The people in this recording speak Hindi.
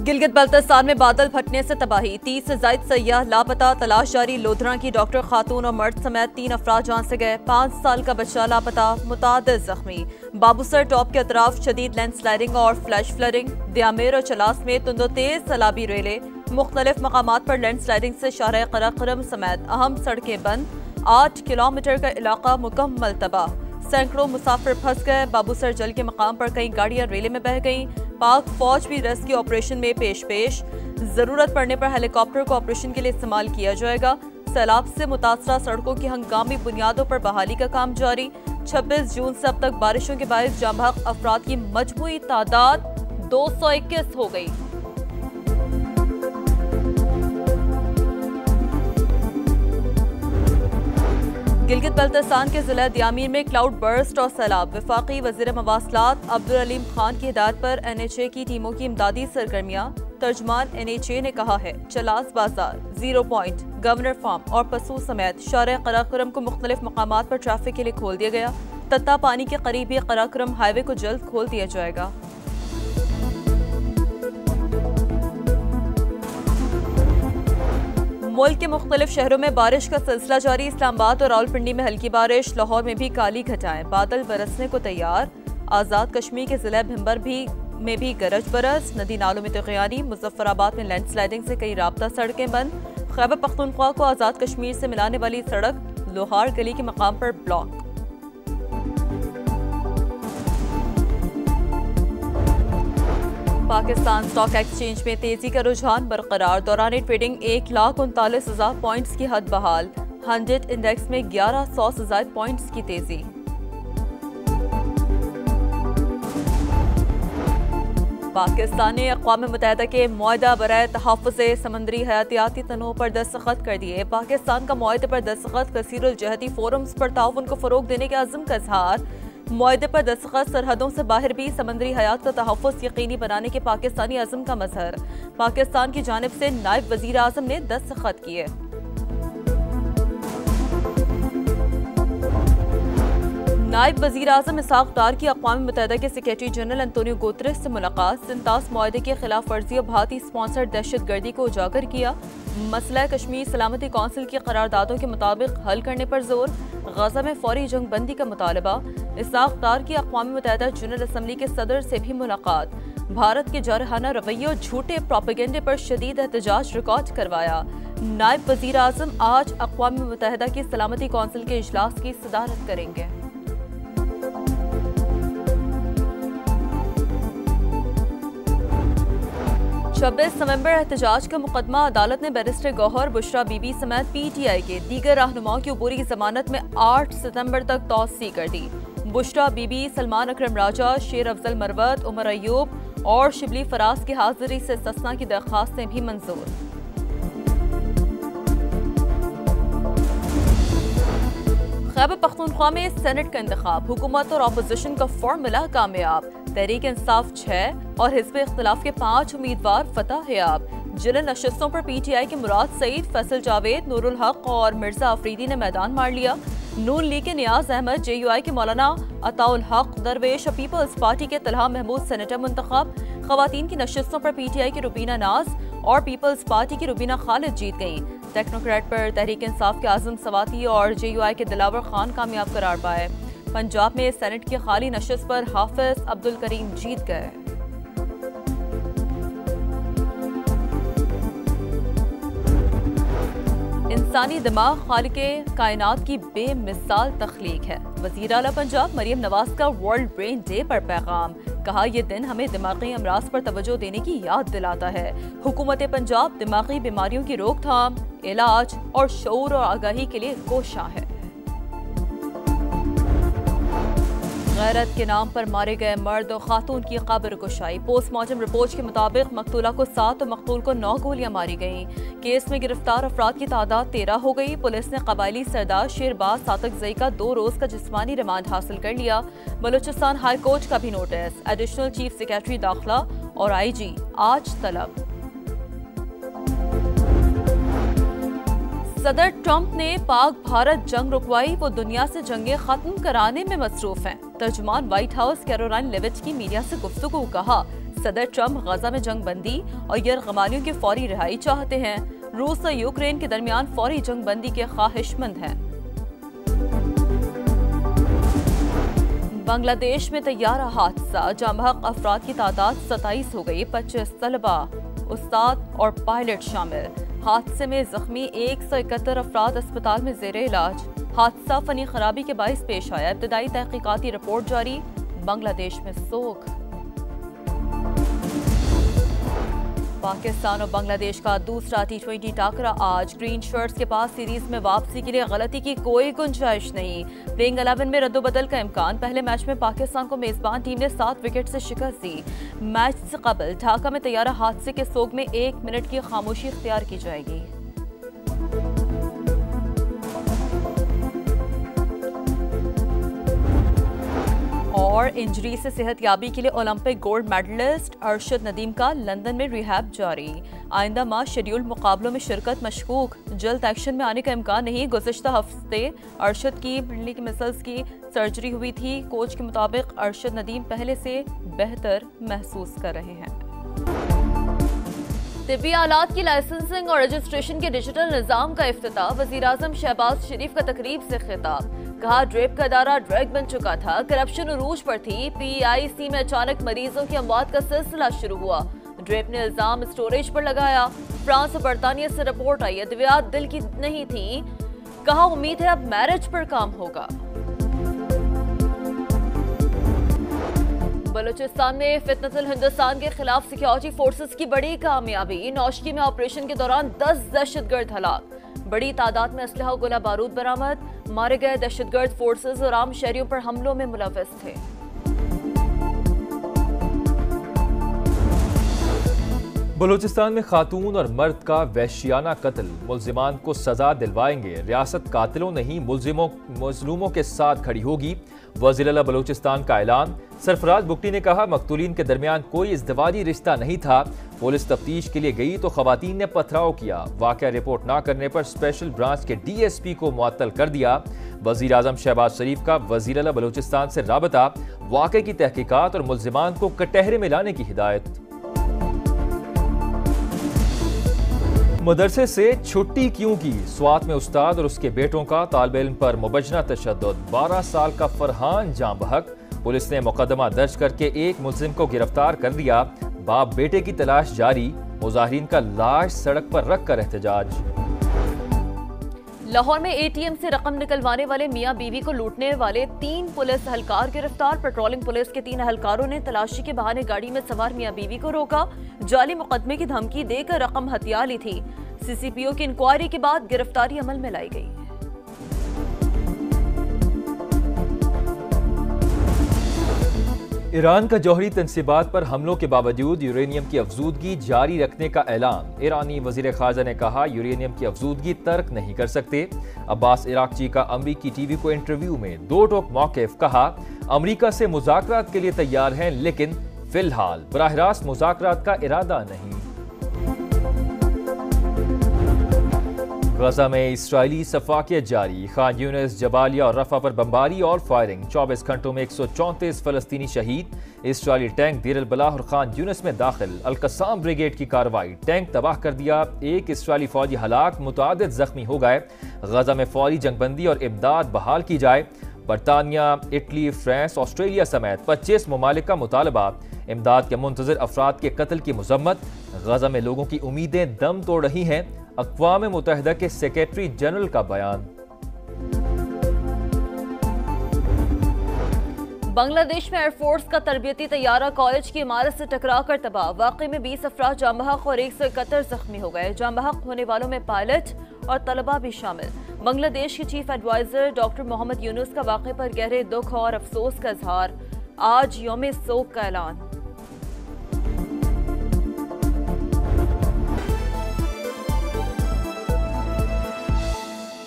गिलगित बल्तिस्तान में बादल फटने से तबाही, 30 से ज्यादा सयाह लापता, तलाश जारी। लोधरा की डॉक्टर खातून और मर्द समेत 3 अफराद जान से गए, 5 साल का बच्चा लापता, मुतादिद जख्मी। बाबूसर टॉप के अतराफ शदीद लैंडस्लाइडिंग और फ्लैश फ्लडिंग। दियामेर और चलास में तुंदो तेज सैलाबी रेले, मुख्तलिफ मकामात पर लैंडस्लाइडिंग से शाहराह कराक्रम समेत अहम सड़कें बंद, 8 किलोमीटर का इलाका मुकम्मल तबाह। सैकड़ों मुसाफिर फंस गए। बाबूसर जल के मकाम पर कई गाड़ियां रेले में बह गईं। पाक फौज भी रेस्क्यू ऑपरेशन में पेश। जरूरत पड़ने पर हेलीकॉप्टर को ऑपरेशन के लिए इस्तेमाल किया जाएगा। सैलाब से मुतासरा सड़कों की हंगामी बुनियादों पर बहाली का काम जारी। 26 जून से अब तक बारिशों के बायस जाम बहक अफराद की मजमूई तादाद 221 हो गई। गिलगित बल्तिस्तान के जिला दियामीर में क्लाउड बर्स्ट और सैलाब। वफाकी वज़ीर मवासलात अब्दुल अलीम खान की हिदायत पर NHA की टीमों की इमदादी सरगर्मियां। तर्जमान NHA ने कहा है चलास बाजार, 0 पॉइंट, गवर्नर फार्म और पसू समेत शाहराह कराक्रम को मुख्तलिफ मकामात पर ट्रैफिक के लिए खोल दिया गया। तत्ता पानी के करीब ही कराक्रम हाईवे को जल्द खोल दिया जाएगा। मुल्क के मुख्तलिफ शहरों में बारिश का सिलसिला जारी। इस्लामाबाद और रावलपिंडी में हल्की बारिश, लाहौर में भी काली घटाएं, बादल बरसने को तैयार। आज़ाद कश्मीर के जिला भिम्बर में भी गरज बरस, नदी नालों में तगयानी। मुजफ्फराबाद में लैंडस्लाइडिंग से कई राब्ता सड़कें बंद। खैबर पख्तूनख्वा को आज़ाद कश्मीर से मिलाने वाली सड़क लोहार गली के मकाम पर ब्लॉक। पाकिस्तान स्टॉक एक्सचेंज में तेजी का रुझान बरकरार। दौरान ट्रेडिंग 1,39,000 पॉइंट्स की हद बहाल। 100 इंडेक्स में 1100 से ज्यादा पॉइंट्स की तेजी। पाकिस्तान ने अक़वाम मुत्तहिदा के मुआहदा बराए तहफ़्फ़ुज़ समंदरी हयातियाती तनों पर दस्तखत कर दिए। पाकिस्तान का मुआहदे पर दस्तखत कसीरुल जहती फोरम्स पर ताउन को फ़रोग़ देने के अज़्म का इज़हार। मुआहदे पर दस्तखत सरहदों से बाहर भी समंदरी हयात का तहफ़्फ़ुज़ यकीनी बनाने के पाकिस्तानी अज़्म का मज़हर। पाकिस्तान की जानिब से नायब वज़ीर आज़म ने दस्तखत किए। नायब वज़ीर आज़म इसहाक़ डार की अक़वाम मुत्तहिदा के सेक्रेटरी जनरल अंतोनियो गुतेरेस से मुलाकात। सिंतास मुआहदे की खिलाफ वर्जी और भारतीय स्पॉन्सर्ड दहशत गर्दी को उजागर किया। मसला कश्मीर सलामती कौंसिल की करारदादों के मुताबिक हल करने पर जोर। गजा में फौरी जंग बंदी का मुतालबा। इसहाक़ डार की अक़वाम मुत्तहिदा जनरल असम्बली के सदर से भी मुलाकात। भारत के जारहाना रवैये और झूठे प्रोपेगेंडे पर शदीद एहतजाज रिकॉर्ड करवाया। नायब वज़ीर आज़म आज अक़वाम मुत्तहिदा की सलामती कौंसिल के इजलास की सदारत करेंगे। 26 नवंबर एहतजाज का मुकदमा। अदालत ने बैरिस्टर गौहर, बुशरा बीबी समेत PTI के दीगर रहनुमाओं की अबूरी जमानत में 8 सितंबर तक तौसी कर दी। बुशरा बीबी, सलमान अकरम राजा, शेर अफजल मरवत, उमर अयूब और शिबली फराज की हाजिरी से इस्तिस्ना की दरख्वास्तें भी मंजूर। खैबर पख्तूनख्वा में सेनेट का इंतखाब। हुकूमत और अपोजिशन का फॉर्मूला कामयाब। तहरीक इंसाफ 6 और हिज़्ब इख्तिलाफ के 5 उम्मीदवार फतह-याब। जिला नशस्तों पर PTI के मुराद सईद, फैसल जावेद, नूरुल हक और मिर्जा अफरीदी ने मैदान मार लिया। नून लीग के नियाज अहमद, JUI के मौलाना अताउल हक दरवेश और पीपल्स पार्टी के तलहा महमूद सेनेटर मुंतखब। खवातीन की नशस्तों पर PTI की रुबीना नाज और पीपल्स पार्टी की रुबीना खालिद जीत गईं। टेक्नोक्रेट पर तहरीक इंसाफ के आजम सवाती और JUI के दिलावर खान कामयाब करार पाए। पंजाब में सेनेट की खाली नशस्त पर हाफिज अब्दुल करीम जीत गए। इंसानी दिमाग खालिके कायनात की बेमिसाल तख्लीक है। वज़ीर आला पंजाब मरियम नवाज का वर्ल्ड ब्रेन डे पर पैगाम। कहा, यह दिन हमें दिमागी अमराज पर तवज्जो देने की याद दिलाता है। हुकूमत पंजाब दिमागी बीमारियों की रोकथाम, इलाज और शऊर और आगाही के लिए कोशां है। गैरत के नाम पर मारे गए मर्द और खातून की कब्र कुशाई। पोस्टमार्टम रिपोर्ट के मुताबिक मकतूला को 7 और मकतूल को 9 गोलियां मारी गईं। केस में गिरफ्तार अफराद की तादाद 13 हो गई। पुलिस ने कबायली सरदार शेरबाज सातकजई का 2 रोज का जिस्मानी रिमांड हासिल कर लिया। बलूचिस्तान हाई कोर्ट का भी नोटिस। एडिशनल चीफ सेक्रेटरी दाखिला और IG आज तलब। सदर ट्रंप ने पाक भारत जंग रुकवाई, वो दुनिया से जंगें खत्म कराने में मसरूफ हैं। तर्जुमान व्हाइट हाउस कैरोलाइन लेविट की मीडिया से गुफ्तगू। कहा, सदर ट्रंप गजा में जंग बंदी और यरगमालियों की फौरी रिहाई चाहते हैं। रूस और यूक्रेन के दरमियान फौरी जंग बंदी के ख्वाहिशमंद हैं। बांग्लादेश में तैयारा हादसा, जाँ बहक अफराद की तादाद 27 हो गई। 25 तलबा, उस्ताद और पायलट शामिल। हादसे में जख्मी 171 अफराद अस्पताल में जेर इलाज। हादसा फनी खराबी के बाइस पेश आया। इब्तदाई तहकीकाती रिपोर्ट जारी। बांग्लादेश में सोग। पाकिस्तान और बांग्लादेश का दूसरा T20 टाकरा आज। ग्रीन शर्ट्स के पास सीरीज में वापसी के लिए गलती की कोई गुंजाइश नहीं। प्लेइंग 11 में रद्दोबदल का इम्कान। पहले मैच में पाकिस्तान को मेजबान टीम ने 7 विकेट से शिकस्त दी। मैच से कबल ढाका में तैयारा हादसे के सोग में 1 मिनट की खामोशी इख्तियार की जाएगी। और इंजरी से सेहतयाबी के लिए Olympic gold medallist Arshad Nadeem का लंदन में रिहैब जारी। आइंदा माह शेड्यूल्ड मुकाबलों में शिरकत मशकूक। जल्द एक्शन में आने का इम्कान नहीं। गुज़िश्ता हफ्ते अरशद की पिंडली की मसल्स की सर्जरी हुई थी। कोच के मुताबिक अरशद नदीम पहले से बेहतर महसूस कर रहे हैं। तिब्बी आलात की लाइसेंसिंग और रजिस्ट्रेशन के डिजिटल निज़ाम का इफ्तिताह। वज़ीर-ए-आज़म शहबाज शरीफ का तकरीब से खिताब। कहा ड्रेप का इदारा ड्रैग बन चुका था, करप्शन उरूज पर थी। PIC में अचानक मरीजों की अमवात का सिलसिला शुरू हुआ। ड्रेप ने इल्जाम स्टोरेज पर लगाया। फ्रांस और बरतानिया से रिपोर्ट आई, अद्वियात दिल की नहीं थी। कहा उम्मीद है अब मैरिज पर काम होगा। बलूचिस्तान में फितनतुल हिंदुस्तान के खिलाफ सिक्योरिटी फोर्सेस की बड़ी कामयाबी। नौशकी में ऑपरेशन के दौरान 10 दहशतगर्द हलाक। बड़ी तादाद में असलहा गोला बारूद बरामद। मारे गए दहशतगर्द फोर्सेस और आम शहरियों पर हमलों में मुलव्वस थे। बलूचिस्तान में खातून और मर्द का वहशियाना कत्ल। मुल्जिमान को सजा दिलवाएंगे। रियासत कातिलों नहीं मजलूमों के साथ खड़ी होगी। वज़ीर-ए-आला बलूचिस्तान का ऐलान। सरफराज बुगटी ने कहा मकतूलीन के दरमियान कोई इज़्दिवाजी रिश्ता नहीं था। पुलिस तफ्तीश के लिए गई तो खवातीन ने पथराव किया। वाक़या रिपोर्ट ना करने पर स्पेशल ब्रांच के DSP को मुअत्तल कर दिया। वज़ीर-ए-आज़म शहबाज शरीफ का वज़ीर-ए-आला बलूचिस्तान से राबता। वाक़े की तहकीकात और मुल्जिमान को कटहरे में लाने की हिदायत। मदरसे से छुट्टी क्यों की? स्वात में उस्ताद और उसके बेटों का तालिब इल्म पर मुबजना तशद्दुद। 12 साल का फरहान जाँ बहक। पुलिस ने मुकदमा दर्ज करके एक मुल्जिम को गिरफ्तार कर लिया। बाप बेटे की तलाश जारी। मुजाहिरीन का लाश सड़क पर रख कर एहतजाज। लाहौर में ATM से रकम निकलवाने वाले मियां बीवी को लूटने वाले 3 पुलिस एहलकार गिरफ्तार। पेट्रोलिंग पुलिस के 3 एहलकारों ने तलाशी के बहाने गाड़ी में सवार मियां बीवी को रोका। जाली मुकदमे की धमकी देकर रकम हथिया ली थी। CCPO की इंक्वायरी के बाद गिरफ्तारी अमल में लाई गई। ईरान का जौहरी तनसीबात पर हमलों के बावजूद यूरेनियम की अफजूदगी जारी रखने का ऐलान। ईरानी वजीर खारजा ने कहा यूरेनियम की अफजूदगी तर्क नहीं कर सकते। अब्बास इराकची का अमरीकी TV को इंटरव्यू में दो टोक मौक़िफ़। कहा अमरीका से मुज़ाकरात के लिए तैयार हैं लेकिन फिलहाल बराह रास्त मुज़ाकरात का इरादा नहीं। गजा में इस्राइली सफाकियत जारी। खान यूनिस, जबालिया और रफा पर बमबारी और फायरिंग। 24 घंटों में 134 फलस्तीनी शहीद। इस्राइली टैंक देर अल बलाह और खान यूनिस में दाखिल। अल-कस्साम ब्रिगेड की कार्रवाई। टैंक तबाह कर दिया। एक इस्राइली फौजी हलाक, मुतअद्दिद जख्मी हो गए। गजा में फौरी जंगबंदी और इमदाद बहाल की जाए। बरतानिया, इटली, फ्रांस, ऑस्ट्रेलिया समेत 25 ममालिक का मुतालबा। इमदाद के मुंतज़िर अफराद के कत्ल की मजम्मत। गजा में लोगों की उम्मीदें दम तोड़ रही हैं। अक़वाम मुत्तहिदा के सेक्रेटरी जनरल का बयान। बांग्लादेश में एयरफोर्स का तरबियती तैयारा कॉलेज की इमारत से टकरा कर तबाह। वाक़े में 20 अफराद जाँ बहक और 171 जख्मी हो गए। जाँ बहक होने वालों में पायलट और तलबा भी शामिल। बांग्लादेश के chief adviser doctor Mohammad Yunus का वाक़े पर गहरे दुख और अफसोस का इजहार। आज यौम सोग का ऐलान।